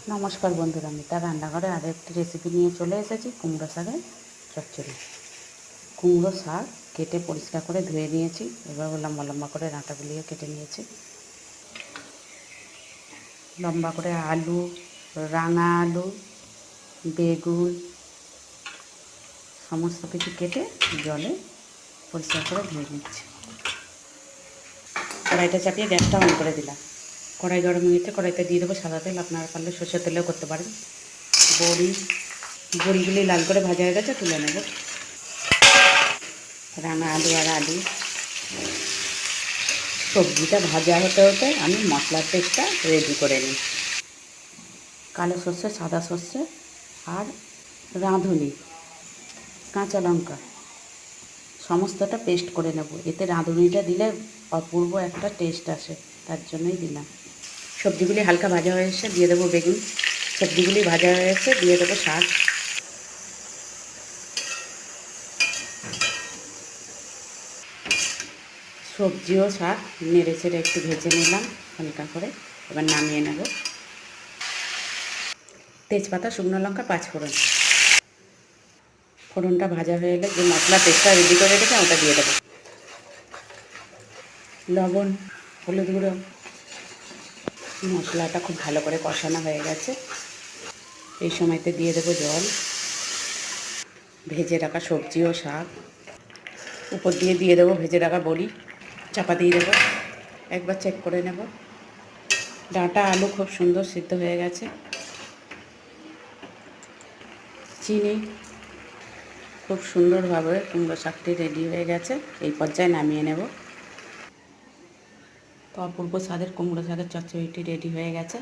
নমস্কার বন্ধুরা, আমি তার রান্নাঘরে আরও একটি রেসিপি নিয়ে চলে এসেছি। কুমড়ো শাকের চচ্চড়ি। কুমড়ো শাক কেটে পরিষ্কার করে ধুয়ে নিয়েছি। এবার লম্বা লম্বা করে ডাঁটাগুলিও কেটে নিয়েছি। লম্বা করে আলু, রাঙা আলু, বেগুন সমস্ত কিছু কেটে জলে পরিষ্কার করে ধুয়ে নিচ্ছি। কড়াইটা চাপিয়ে গ্যাসটা অন করে দিলাম। কড়াই গরম হয়ে গেছে, কড়াইতে দিয়ে দেবো সাদা তেল। আপনারা পারলে সর্ষের তেলেও করতে পারেন। বড়িগুলি লাল করে ভাজা হয়ে গেছে, তুলে নেব। রাঙা আলু আর আলু সবজিটা ভাজা হতে হতে আমি মশলার পেস্টটা রেডি করে নিই। কালো সর্ষে, সাদা সর্ষে আর রাঁধুনি, কাঁচা লঙ্কা সমস্তটা পেস্ট করে নেব। এতে রাঁধুনিটা দিলে অপূর্ব একটা টেস্ট আসে, তার জন্যই দিলাম। সবজিগুলি হালকা ভাজা হয়ে এসে দিয়ে দেবো বেগুন। সবজিগুলি ভাজা হয়ে এসে দিয়ে দেবো শাক। সবজি ও শাক নেড়ে চেড়ে একটু ভেজে নিলাম হালকা করে। এবার নামিয়ে নেব। তেজপাতা, শুকনো লঙ্কা, পাঁচফোড়ন। ফোড়নটা ভাজা হয়ে এলে যে মশলা পেস্টটা রেডি করে রেখেছে ওটা দিয়ে দেবো। লবণ, হলুদ গুঁড়ো। মশলাটা খুব ভালো করে কষানো হয়ে গেছে। এই সময়তে দিয়ে দেবো জল। ভেজে রাখা সবজি ও শাক উপর দিয়ে দেবো ভেজে রাখা বড়ি। চাপা দিয়ে দেবো। একবার চেক করে নেব। ডাঁটা আলু খুব সুন্দর সিদ্ধ হয়ে গেছে। চিনি, খুব সুন্দরভাবে কুমড়ো শাকটি রেডি হয়ে গেছে। এই পর্যায়ে নামিয়ে নেব। তো অপূর্ব স্বাদের কুমড়ো শাকের চচ্চড়িটি রেডি হয়ে গেছে।